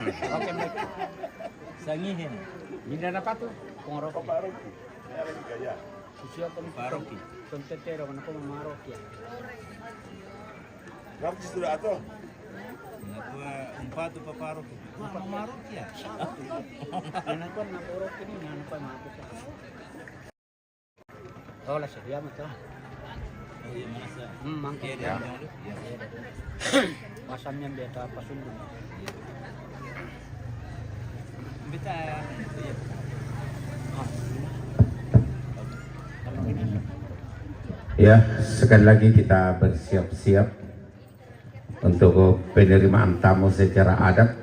Oke, baik. Sangihin. Hindi na pa to. Pangoroki. Paroki. Meron kaya. Susyo ko ni Paroki. Kontetero man ako mamarokya. Ngerti sudah atau? Nakuha umpado pa paroki. Marok ya. Yan ako na poroki ni nan pa mapit. Hola, siya mo to. Oh, iya mana sa? Mangkit Iya, ya. iya. Pasam niyan beta pasunod. Bita. Iya. Ya, sekali lagi kita bersiap-siap untuk penerimaan tamu secara adat.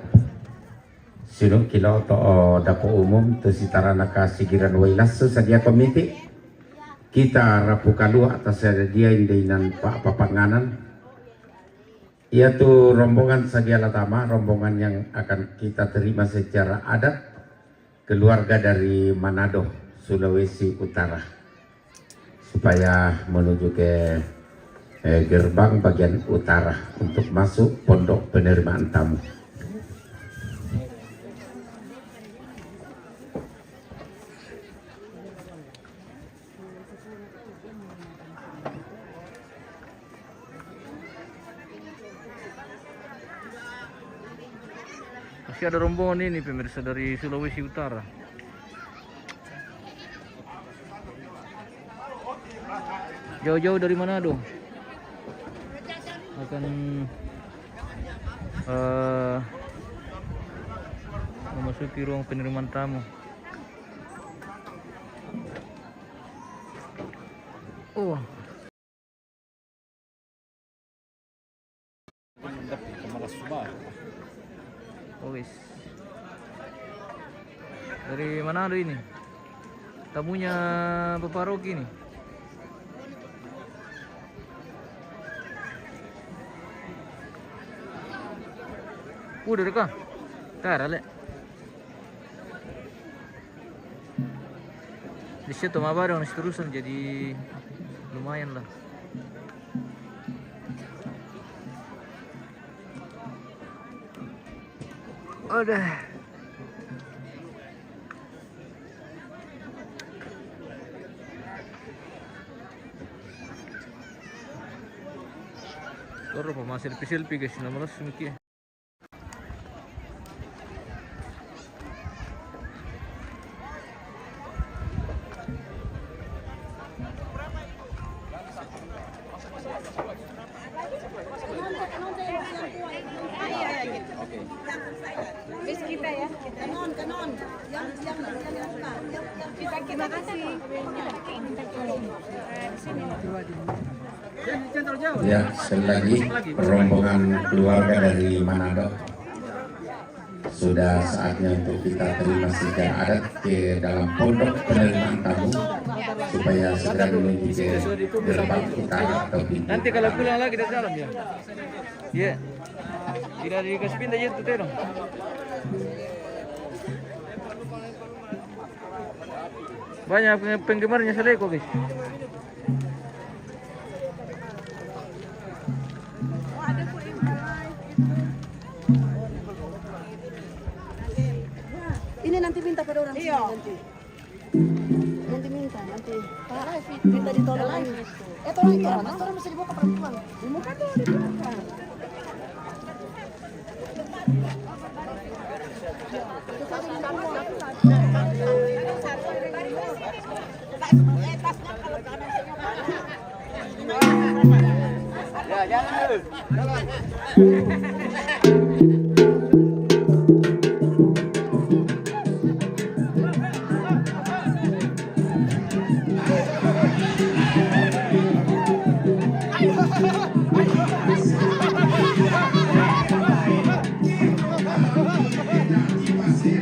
Sinuk kilau to dapur umum tu sitarana kasigiran wailas sesadia komite. Kita rapukalu atas dia indainan Pak Papanganan. Yaitu rombongan Sagiala Tama, rombongan yang akan kita terima secara adat, keluarga dari Manado, Sulawesi Utara, supaya menuju ke gerbang bagian utara untuk masuk pondok penerimaan tamu. Masih ada rombongan ini pemirsa dari Sulawesi Utara. Jauh-jauh dari Manado akan memasuki ruang penerimaan tamu. Oh, wis. Dari Manado ini. Tamunya Bapak Roki nih. Udah dekat. Tara le. Di situ mabar yang terusan jadi lumayan lah. Udah. Kalau mau selfie guys, nama semiki. Bis kita ya. Kanon. Yang kita kasih. Ya, sekali lagi rombongan keluarga dari Manado, sudah saatnya untuk kita terima secara adat ke dalam pondok penerimaan tamu supaya segera menuju ke gerbang utara atau pintu. Nanti kalau pulang lagi dari dalam ya. Iya. Tidak dikasih pindah ya tuh terong. Banyak penggemarnya Seleko guys. Ini nanti minta pada orang sini nanti. Nanti Pak, minta ditolong lagi. Tolong ya, mas orang mesti dibawa ke perempuan. Di muka tuh di belakang. Ya, jangan. Masih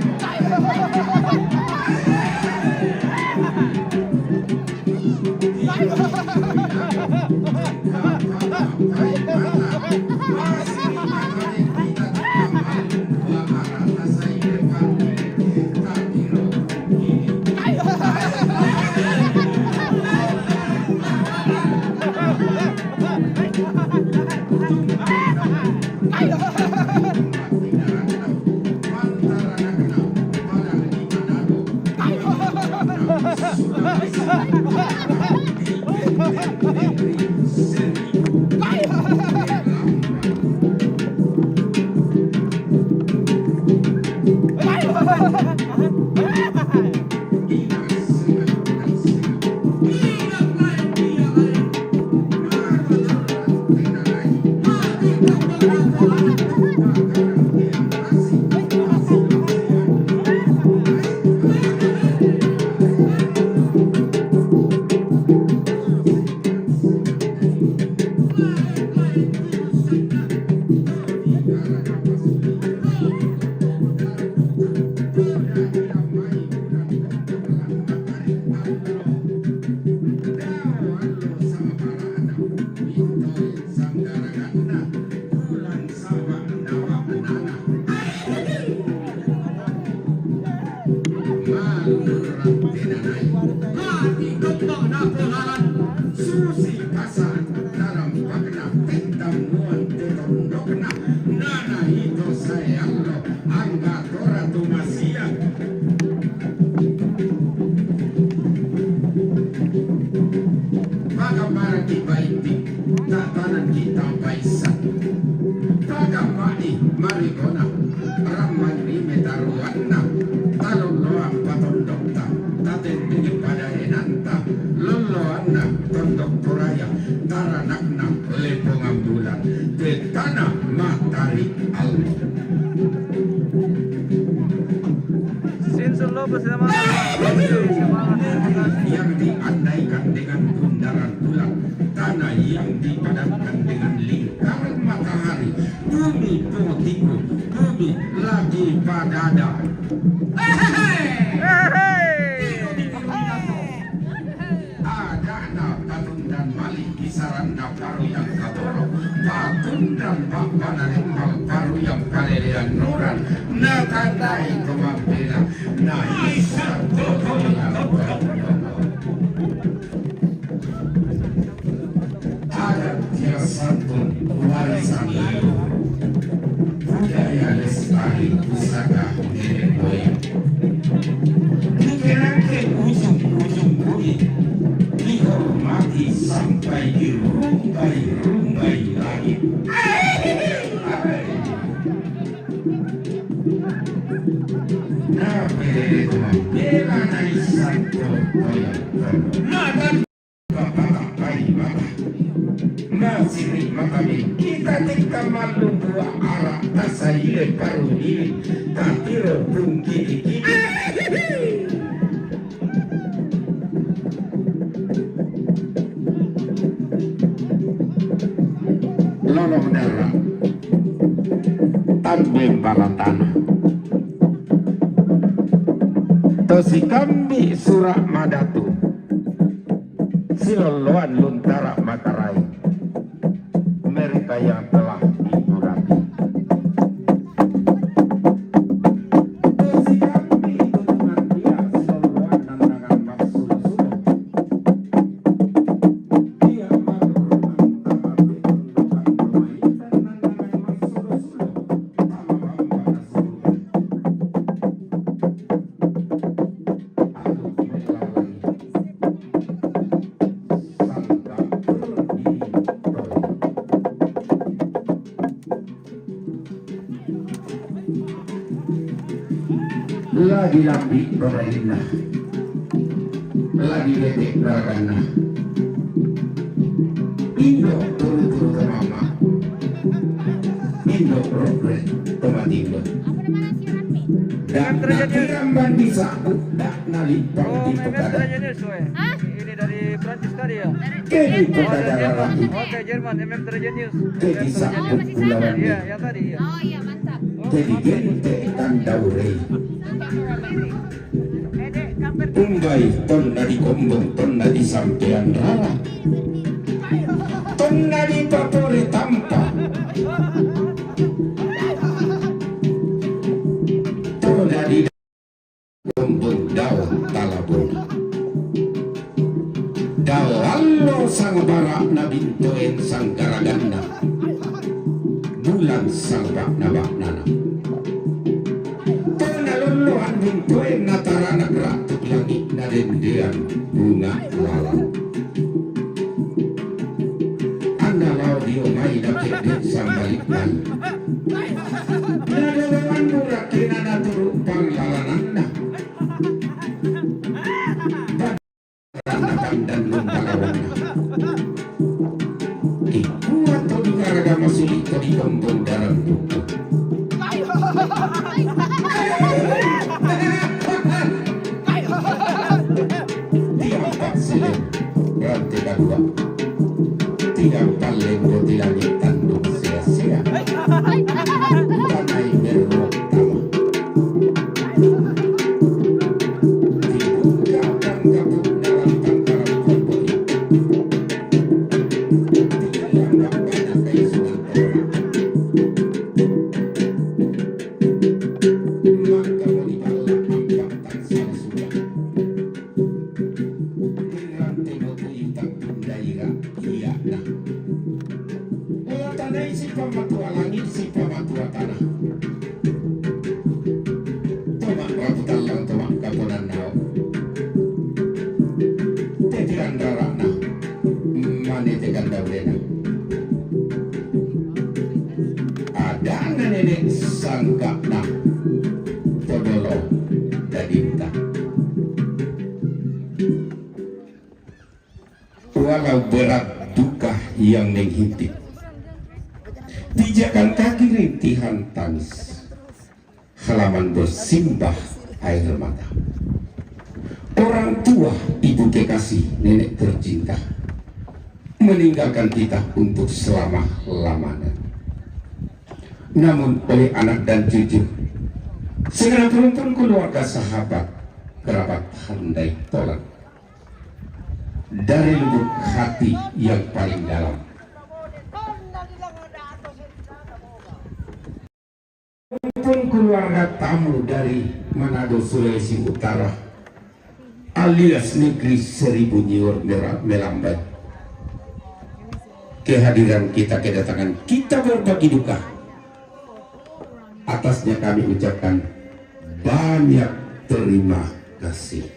yang diandaikan dengan bundaran bulan, tanah yang dipadatkan dengan lingkaran matahari, bumi putihku, bumi lagi padada. Adana patundan malik kisaran paru yang kaboro, patundan papana lembal paru yang kalelian nuran, nakandai kemampilan, naisar yang adat yang santun warisan leluhur, budaya lestari pusaka nenek moyang. Dikirakan ujung-ujung bumi dihormati sampai di rumbai-rumbai langit. Bela naik santo koyang nadan bapak bayi mata masih mata kita tika malu buah arah tasai paru ini tapi rebungki iki lolong darah tambeng bala tanah tosi kami surak madatu siloloan luntara matarai mereka yang telah dikurati tosi kami dengan dia siloloan nandangan maksud-suluh dia matur antara betundukan permainan nandangan maksud-suluh sama hamba surga. Lagi lambi pemerintah, lagi detik darahna, Indo turu-turu ke mama, Indo progres tempat Indo. Dan nak bisa tak nalipang di pekada. Ini dari Prancis tadi ya? Kedi pekada darah, Oke, Jerman, Trajek News. kedi sakut pulauan, Iya, yang tadi ya. Oh iya, mantap. kedi gente tandaurei. Umbai tonna di kombong, tonna di sampean rara, tonna di papore tampa, tonna di kombong daun talabon, dawallo sang barak na bintoen sang garaganda, bulan sang bak na baknana. Bintoen natara nagrat langit nadendean bunga lalang. Anda lau diomai dapet sambalik mai. Nada lawan burak kena turu panglalananda. Dan lumpalawana. Ikuat to di karagama sulit to di tombong dalam buku. Tiang silen rantai kedua. Tiang paling di langit tanduk sia-sia. Tanai beruk tama. Dibuka gabung dalam tangkaran kompoi. Dianggap banyak keisuan orang. Maka mau dibalak angkat tangsal sudah. Dirantai motu intang daerah iya nah. Ulah tanah si pamatua langit si pamatua tanah. Tomak ratu talang tomak kapunan nao. Tetiran darana mane tekan daurena. Ada nenek sangka nah. Todolo dadinta. Walau berat duka yang menghintip, pijakan kaki rintihan tangis, halaman bersimbah air mata. Orang tua, ibu kekasih, nenek tercinta, meninggalkan kita untuk selama-lamanya. Namun oleh anak dan cucu, segala penonton keluarga sahabat, kerabat handai tolak. Dari lubuk hati yang paling dalam, pun keluarga tamu dari Manado, Sulawesi Utara, alias negeri seribu nyiur melambai. Kehadiran kita, kedatangan kita berbagi duka. Atasnya kami ucapkan banyak terima kasih.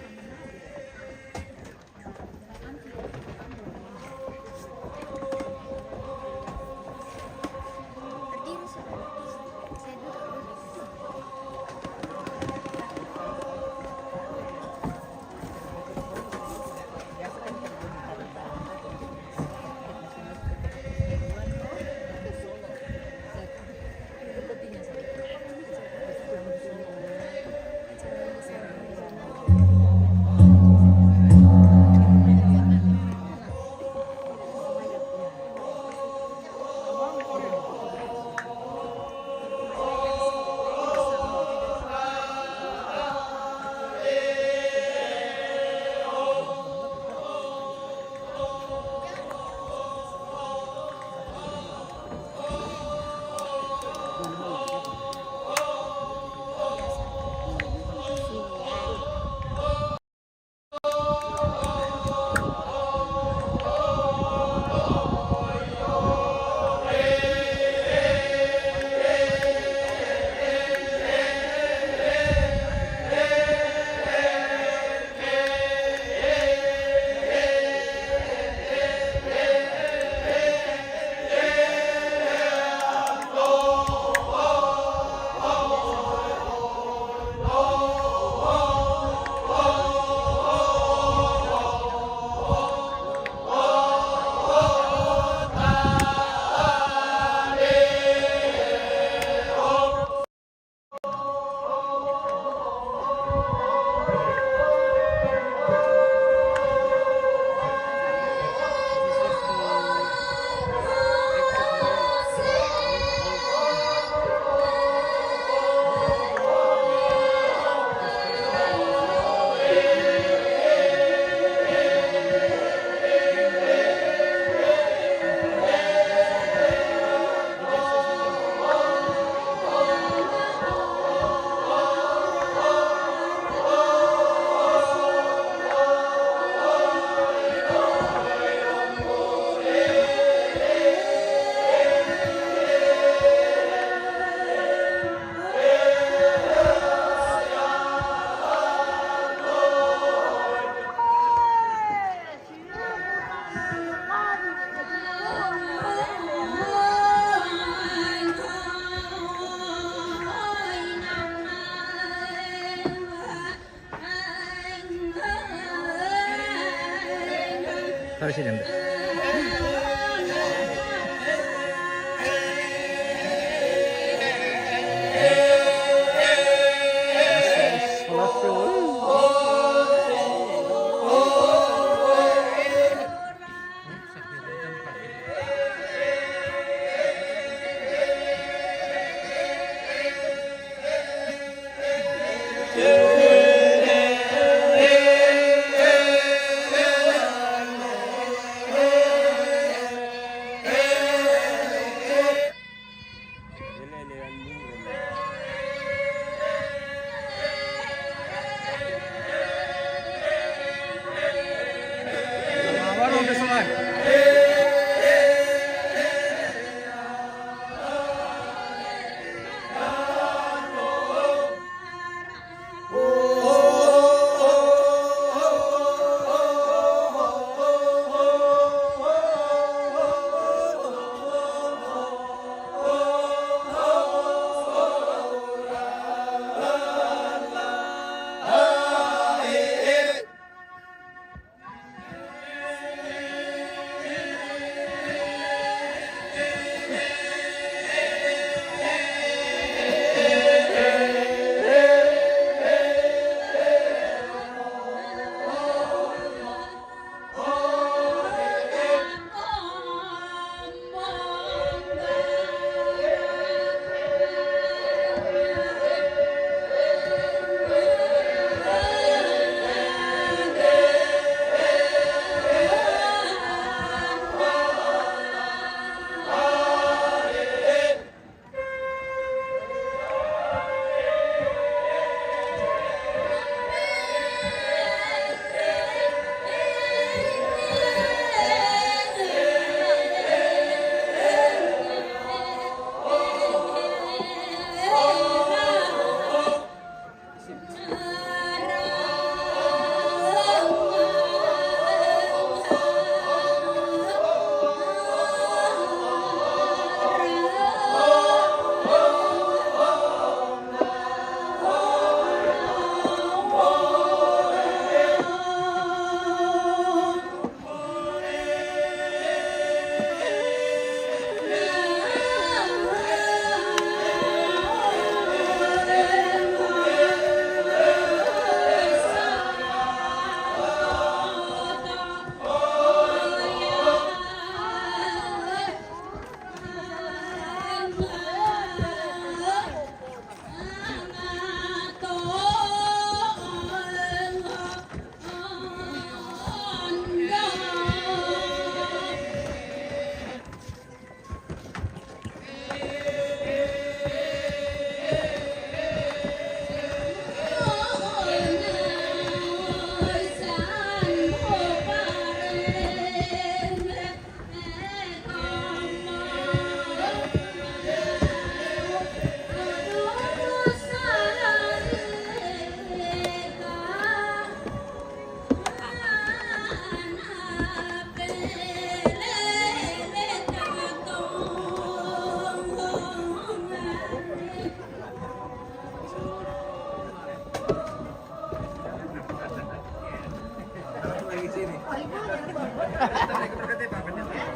Presidente.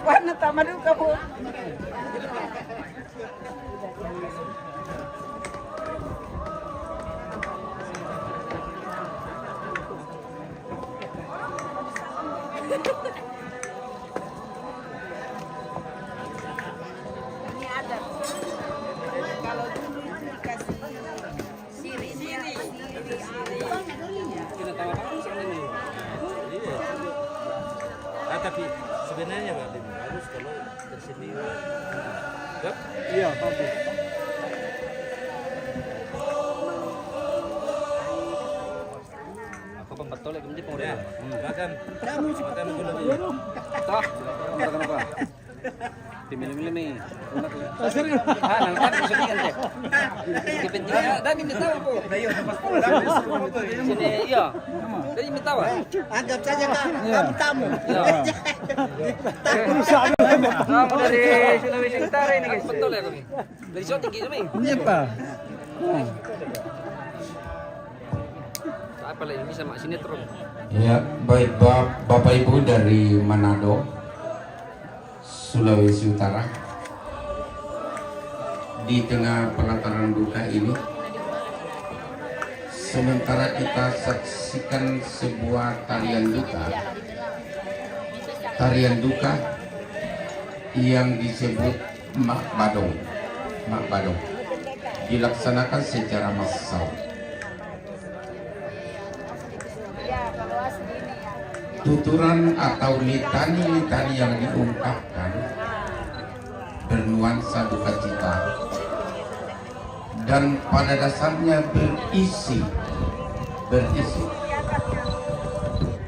Warna tamadun kamu. Ini ada. Kalau dulu dikasih siri. Tapi sebenarnya Pak lebih bagus kalau tersedia. Iya, bagus. Ako pang patol ay kumdi pang Ya, makan. Makan dulu. Tak, makan apa? Timilimi. Nangkat kesulitan deh. Kepentingan dami minta po. Sini iya. Dami minta ba? Anggap saja kami tamu. Kamu dari Sulawesi Utara ini guys. Betul ya kami. Dari Jawa Tinggi kami. Iya, Pak. Apa pala ini sama sinetron. Ya, baik Bapak Ibu dari Manado, Sulawesi Utara. Di tengah pelataran duka ini, sementara kita saksikan sebuah tarian duka yang disebut Mak Badong, dilaksanakan secara massal. Tuturan atau litani-litani yang diungkapkan bernuansa duka cita dan pada dasarnya berisi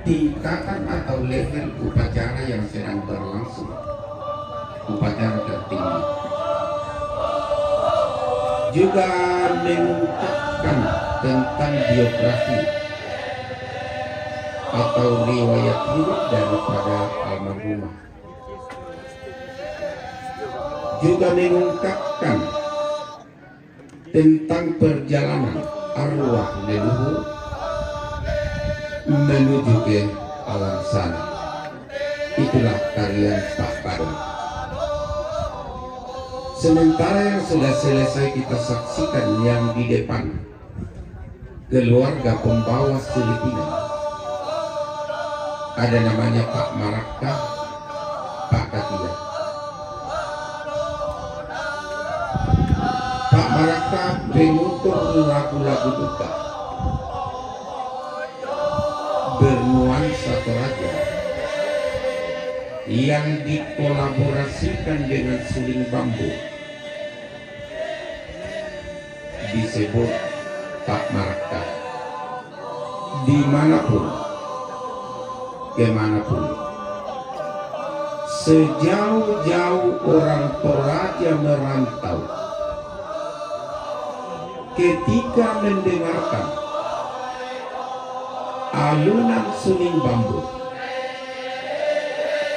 tingkatan atau level upacara yang sedang berlangsung, upacara tertinggi, juga mengungkapkan tentang biografi atau riwayat hidup daripada almarhumah, juga mengungkapkan tentang perjalanan arwah leluhur menuju ke alam sana. Itulah tarian Pak Badong. Sementara yang sudah selesai kita saksikan yang di depan, keluarga pembawa Filipina, ada namanya Pak Marakka, Pak Katia. Pak Marakka penutur lagu-lagu duka bernuansa Toraja yang dikolaborasikan dengan suling bambu, disebut Pak Marakka. Dimanapun, kemanapun, sejauh-jauh orang Toraja merantau, ketika mendengarkan alunan suling bambu,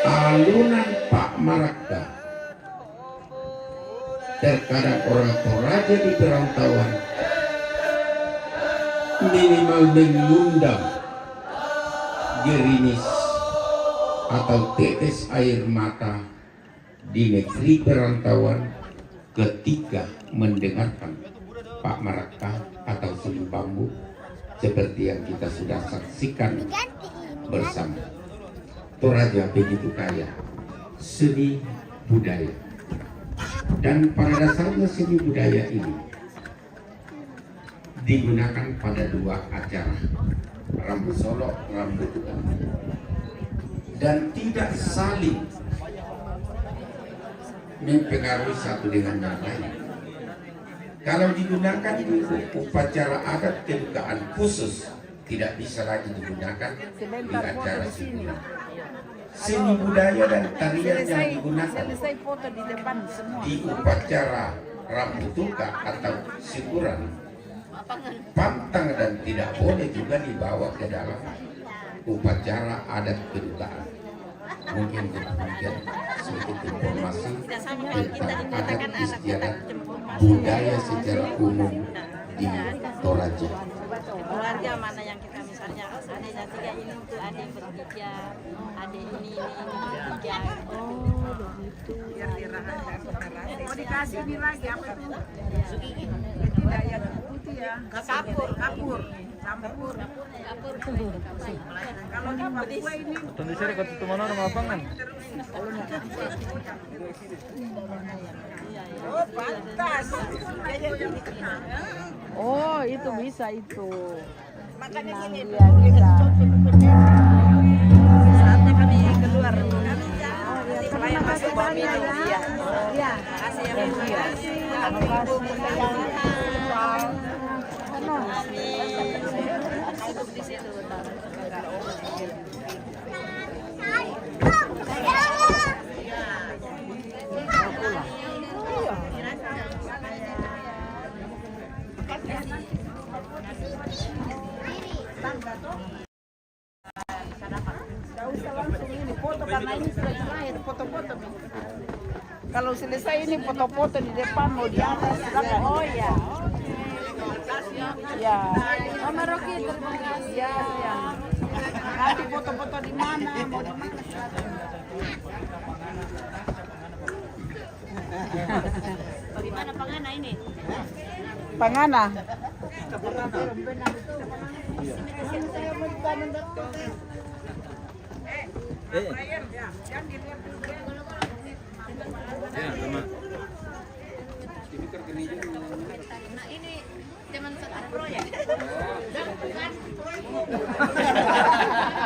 alunan Pak Marakka, terkadang orang Toraja di perantauan minimal mengundang gerimis atau tetes air mata di negeri perantauan ketika mendengarkan Pak Marakka atau suling bambu, seperti yang kita sudah saksikan bersama. Toraja begitu kaya seni budaya, dan pada dasarnya seni budaya ini digunakan pada dua acara, Rambu Solo, Rambu Duka, dan tidak saling mempengaruhi satu dengan yang lain. Kalau digunakan di upacara adat kedukaan khusus, tidak bisa lagi digunakan di acara hiburan. Seni budaya dan tarian yang digunakan di upacara Rambu Duka atau syukuran pantang dan tidak boleh juga dibawa ke dalam upacara adat kedukaan. Mungkin sedikit informasi tentang adat istiadat budaya secara umum di Toraja. Keluarga mana yang kita misalnya adiknya 3 ini untuk adik yang bertiga, adik ini bertiga. Oh begitu. Biar dirahasiakan. Mau dikasih ini lagi apa itu? Tidak yang putih ya. Kapur. Kalau di Papua ini. Tunggu sini kau tutup mana nama lapangan? Oh pantas. Oh itu bisa itu. Makanya gini dia bisa. Saatnya kami keluar. Supaya masuk bawa minum. Iya. Makasih ya. Duduk di situ. Kalau selesai ini foto-foto di depan mau di atas. Oh ya. Ya. Mama Rocky, terima kasih. Ya, ya. Nanti foto-foto di mana, mau di mana. Bagaimana Pangana ini? Pangana. Nah ini teman satu proyek.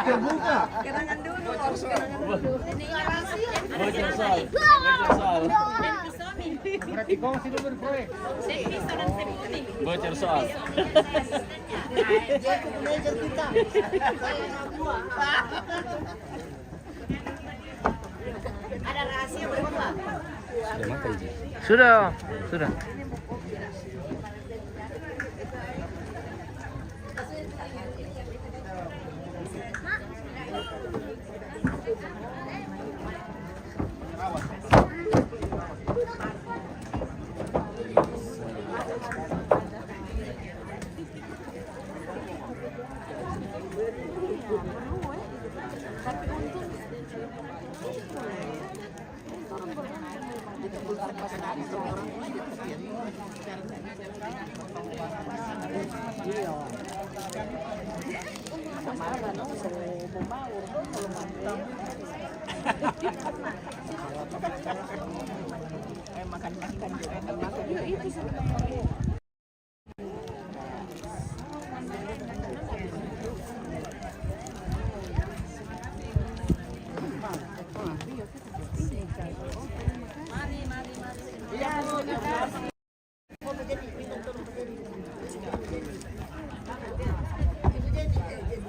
Terbuka. Kenangan dulu, harus kenangan dulu. Ini rahasia. Bocor soal. Bocor soal. Dan Isomi. Berarti kau sih dulu proyek. Saya pisau dan saya kuning. Bocor soal. Manajer kita. Ada rahasia berdua. Sudah, sudah.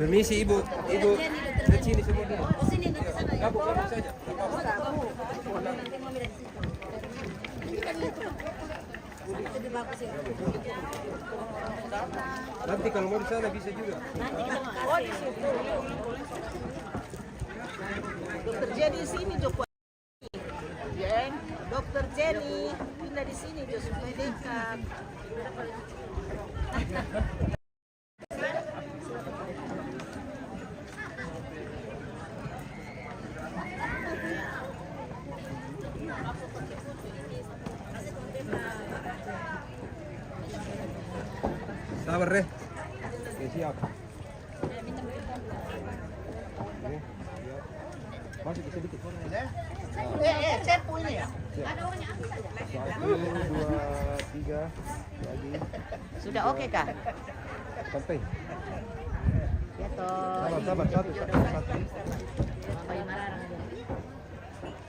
Permisi Ibu, Ibu. Ke sini semua. Oh sini nanti sana ya. Gabung saja. Nanti kalau mau di sana bisa juga. Dokter Jenny di sini Joko. Jen, Dokter Jenny pindah di sini Jo supaya dekat. Sabar deh. Oke, siap. Masih sedikit. Cepu ini ya. Ada orangnya ambil saja. 1, 2, 3 lagi. Sudah oke kah? Sampai. Ya toh. Sabar, satu. Bayi marah.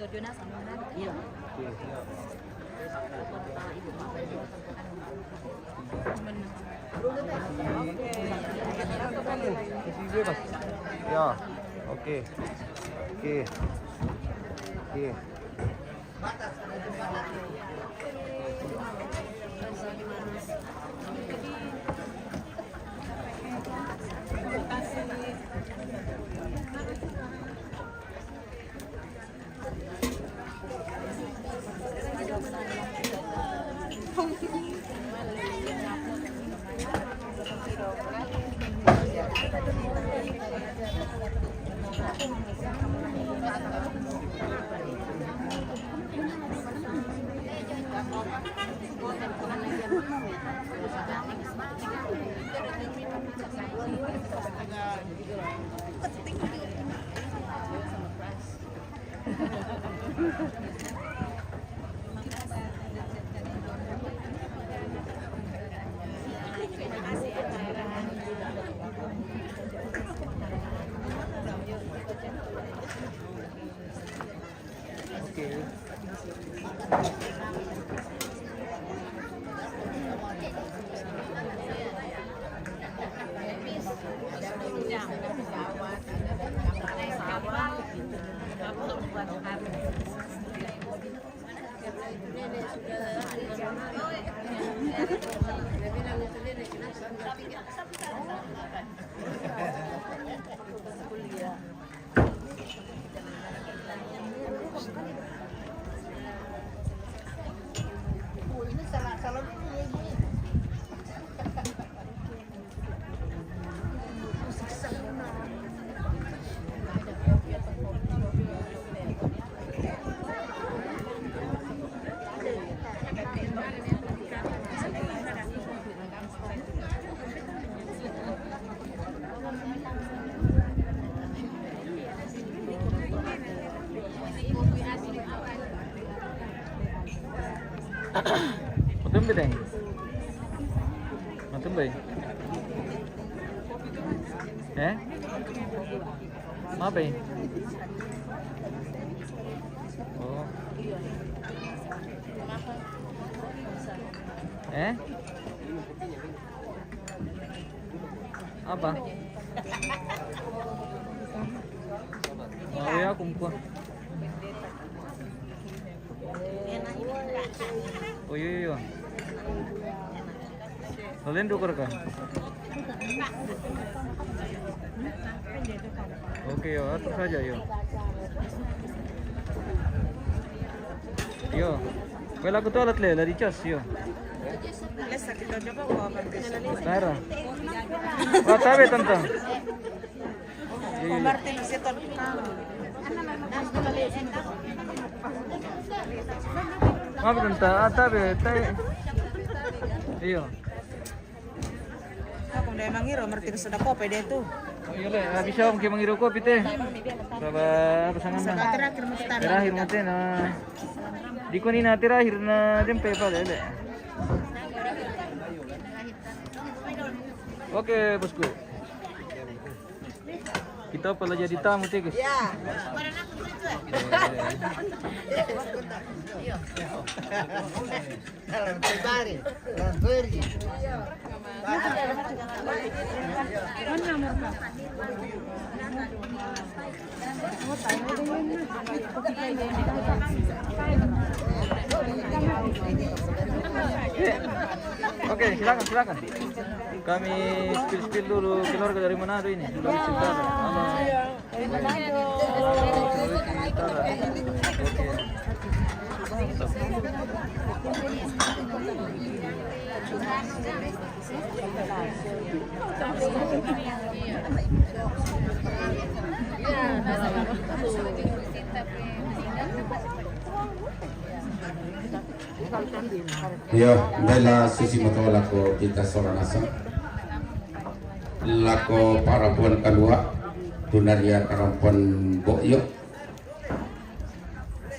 Tujuannya sama mana? Iya. Oke, siap. Kasih bebas. Ya, oke. Oke. Oke. Matum bedeng. Matum bay. Apa bay? Oh. Apa? Oh ya, kumpul. Oh iya. Kalian tukar kah? Oke, yo, atur saja yo. Yo, well aku tuh alat lela di cas yo. Nara. Wah, tabe tante. Maaf tante, tabe, tabe. Iyo. Aku udah mangiro, merti sudah kopi deh tuh. Iya le, habis ako kayo mangiro kopi teh. Apa pasangan na? Terakhir mo teh na. Di ko ni na terakhir na jempe pa le. Oke bosku. Kita pala jadi tamu teh guys. Ya. Oke, silakan. Kami spill dulu keluarga dari Manado ini. Sulawesi Utara. Yo, bela sisi moto lako kita seorang asa. Lako para puan kedua, tunaria karampon Boyo,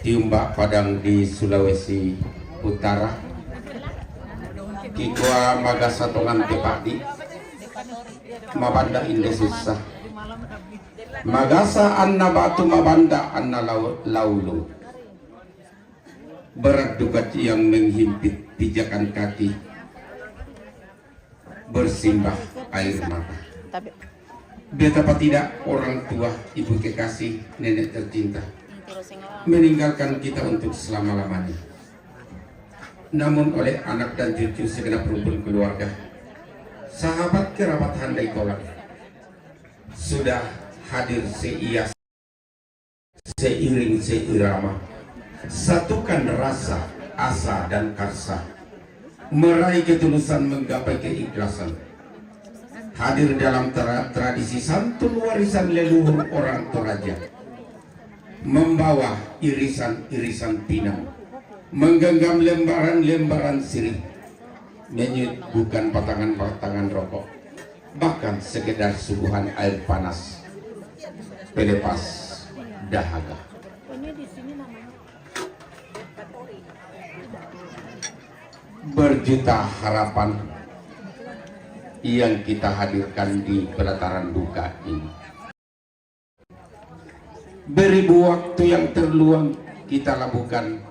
Tiumbak Padang di Sulawesi Utara. Kikwa Magasa Tongan Tepadi, Mabanda Indesisa. Magasa Anna Batu Mabanda Anna Laulu. Berat duka yang menghimpit pijakan kaki, bersimbah air mata. Betapa tidak orang tua, ibu kekasih, nenek tercinta meninggalkan kita untuk selama-lamanya. Namun oleh anak dan cucu segenap rumpun keluarga, sahabat kerabat handai tolak, sudah hadir seiring seirama, satukan rasa, asa dan karsa, meraih ketulusan, menggapai keikhlasan, hadir dalam tradisi santun warisan leluhur orang Toraja, membawa irisan-irisan pinang, menggenggam lembaran-lembaran sirih, menyuguhkan patangan-patangan rokok, bahkan sekedar suguhan air panas pelepas dahaga. Berjuta harapan yang kita hadirkan di pelataran duka ini. Beribu waktu yang terluang kita labuhkan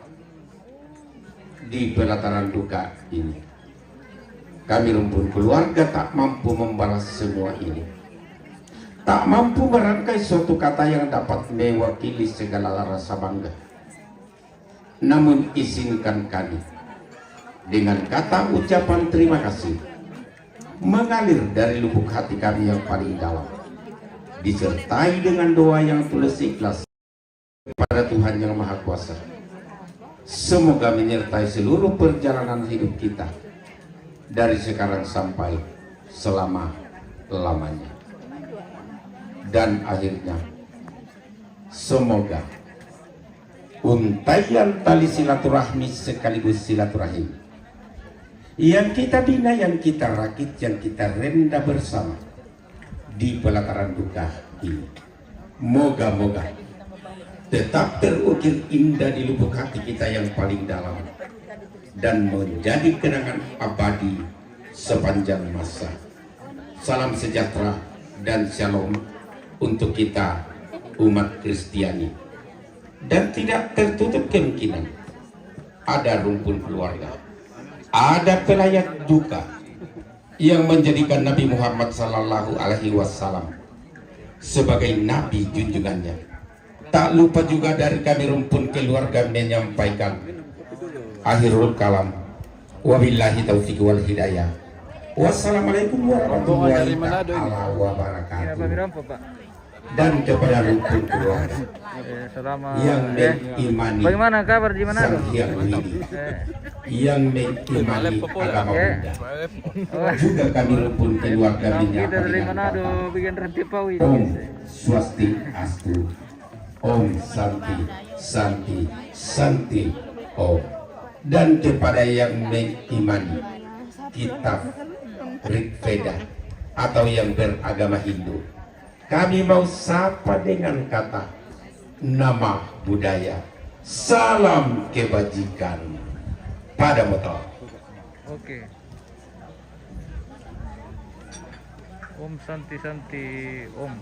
di pelataran duka ini. Kami rumpun keluarga tak mampu membalas semua ini. Tak mampu merangkai suatu kata yang dapat mewakili segala rasa bangga. Namun izinkan kami dengan kata ucapan terima kasih mengalir dari lubuk hati kami yang paling dalam, disertai dengan doa yang tulus ikhlas kepada Tuhan Yang Maha Kuasa. Semoga menyertai seluruh perjalanan hidup kita dari sekarang sampai selama-lamanya. Dan akhirnya semoga untaian tali silaturahmi sekaligus silaturahim yang kita bina, yang kita rakit, yang kita renda bersama di pelataran duka ini, moga-moga tetap terukir indah di lubuk hati kita yang paling dalam, dan menjadi kenangan abadi sepanjang masa. Salam sejahtera dan shalom untuk kita umat Kristiani. Dan tidak tertutup kemungkinan ada rumpun keluarga, ada pelayat duka yang menjadikan Nabi Muhammad Sallallahu Alaihi Wasallam sebagai nabi junjungannya. Tak lupa juga dari kami rumpun keluarga menyampaikan akhirul kalam. Wabillahi taufiq wal hidayah. Wassalamualaikum warahmatullahi wabarakatuh. Dan kepada rumpun keluarga yang mengimani bagaimana kabar di mana Sang Hyang Widi, yang mengimani agama Buddha, juga kami rumpun keluarga kita dari menyampaikan Manado bikin rantipau ini. Om Swastiastu, Om Santi Santi Santi Om. Dan kepada yang mengimani kitab Rig Veda atau yang beragama Hindu, kami mau sapa dengan kata nama budaya, salam kebajikan pada motor. Oke. Om Santi Santi Om.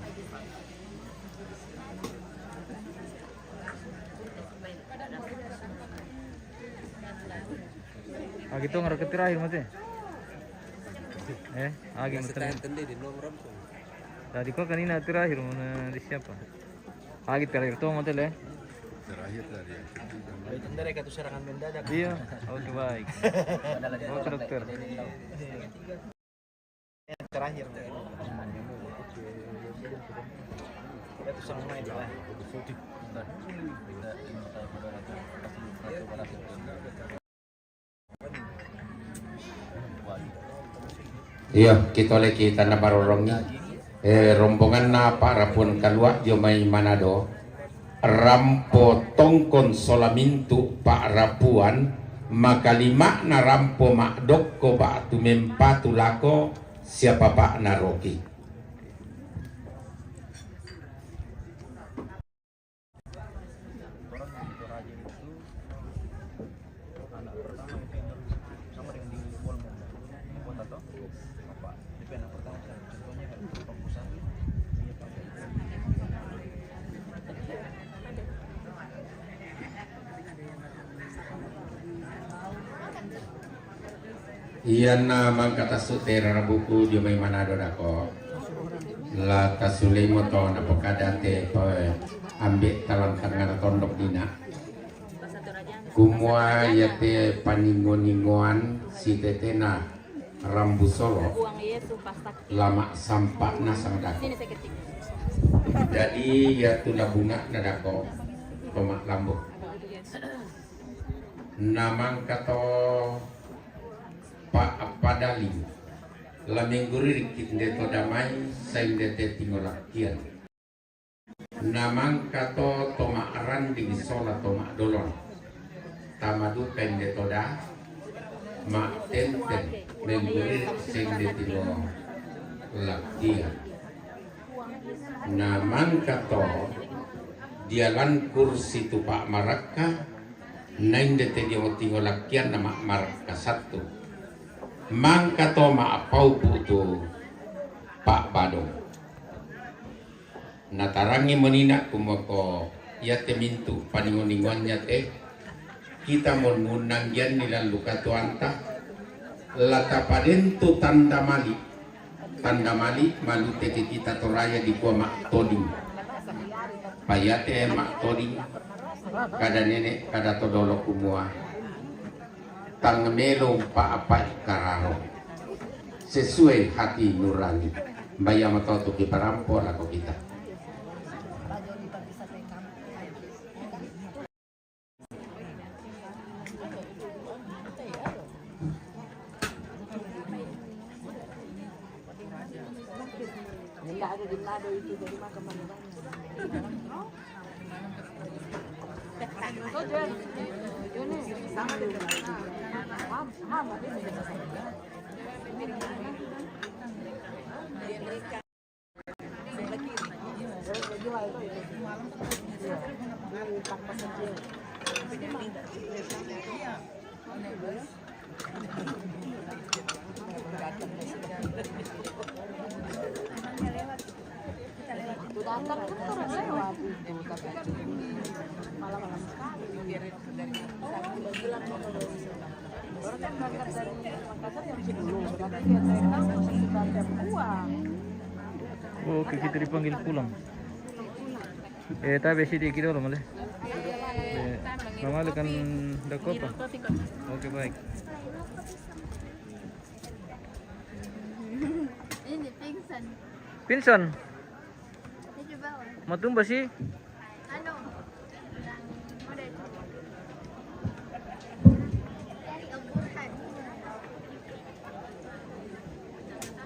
Gitu ngarep terakhir mate. Agi mate. Tadi kok kanina terakhir mana di siapa? Agi terakhir tuh mate le. Terakhir tadi. Dari kata serangan mendadak. Iya, oke baik. Oke dokter. Terakhir. Itu sama main lah. Iya, kita lagi tanah barorongi. Rombongan na para pun kalua jomai Manado. Rampo tongkon solamintu Pak Rapuan makalima na rampo mak dokko Pak tumempatu lako siapa Pak Naroki. Iyan na magkata sutera na buku di may Manado dako. La tasuli mo to na pagkadate pa ambit talang tangan tondok dina. Kumua yate paningon-ningoan si tetena rambu solo. Lama sampak na sang dako. Jadi ya tuna bunga na dako tomak lambuk. Namang kato Pak Padali lamingguri rikit deto damai saing dete tingolakian namang kato tomak randing sola tomak dolon tamadu kain deto da mak tenten mengguri saing dete tingolakian namang kato dialan kursi tu Pak Maraka nain dete tingolakian nama Maraka satu mangka to maapau putu Pak Badong natarangi menina kumoko ya temintu paningon-ningonnya teh kita mengunang yan nilang luka tuanta lata padentu tanda mali malu teke kita toraya di kuah mak toding payate mak toding kada nenek kada todolo kumua tang melong pa-apai kararo sesuai hati nurani bayar matoto ki parampo lako kita ada di Manado itu dari makam Datang kan orang lewat itu, tapi kan malam-malam sekali. Orang kan berangkat dari Makassar jam 10, tapi dia datang sekitar jam 2. Oke, kita dipanggil pulang. Tapi sih dikit dulu malah. Mama kan dah kopa. Oke, baik. Ini pingsan. Pinsan, Ini coba. matumba sih. Ano? Udah. Dari Al-Qur'an.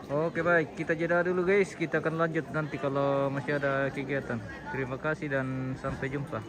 Oke baik, kita jeda dulu guys. Kita akan lanjut nanti kalau masih ada kegiatan. Terima kasih dan sampai jumpa.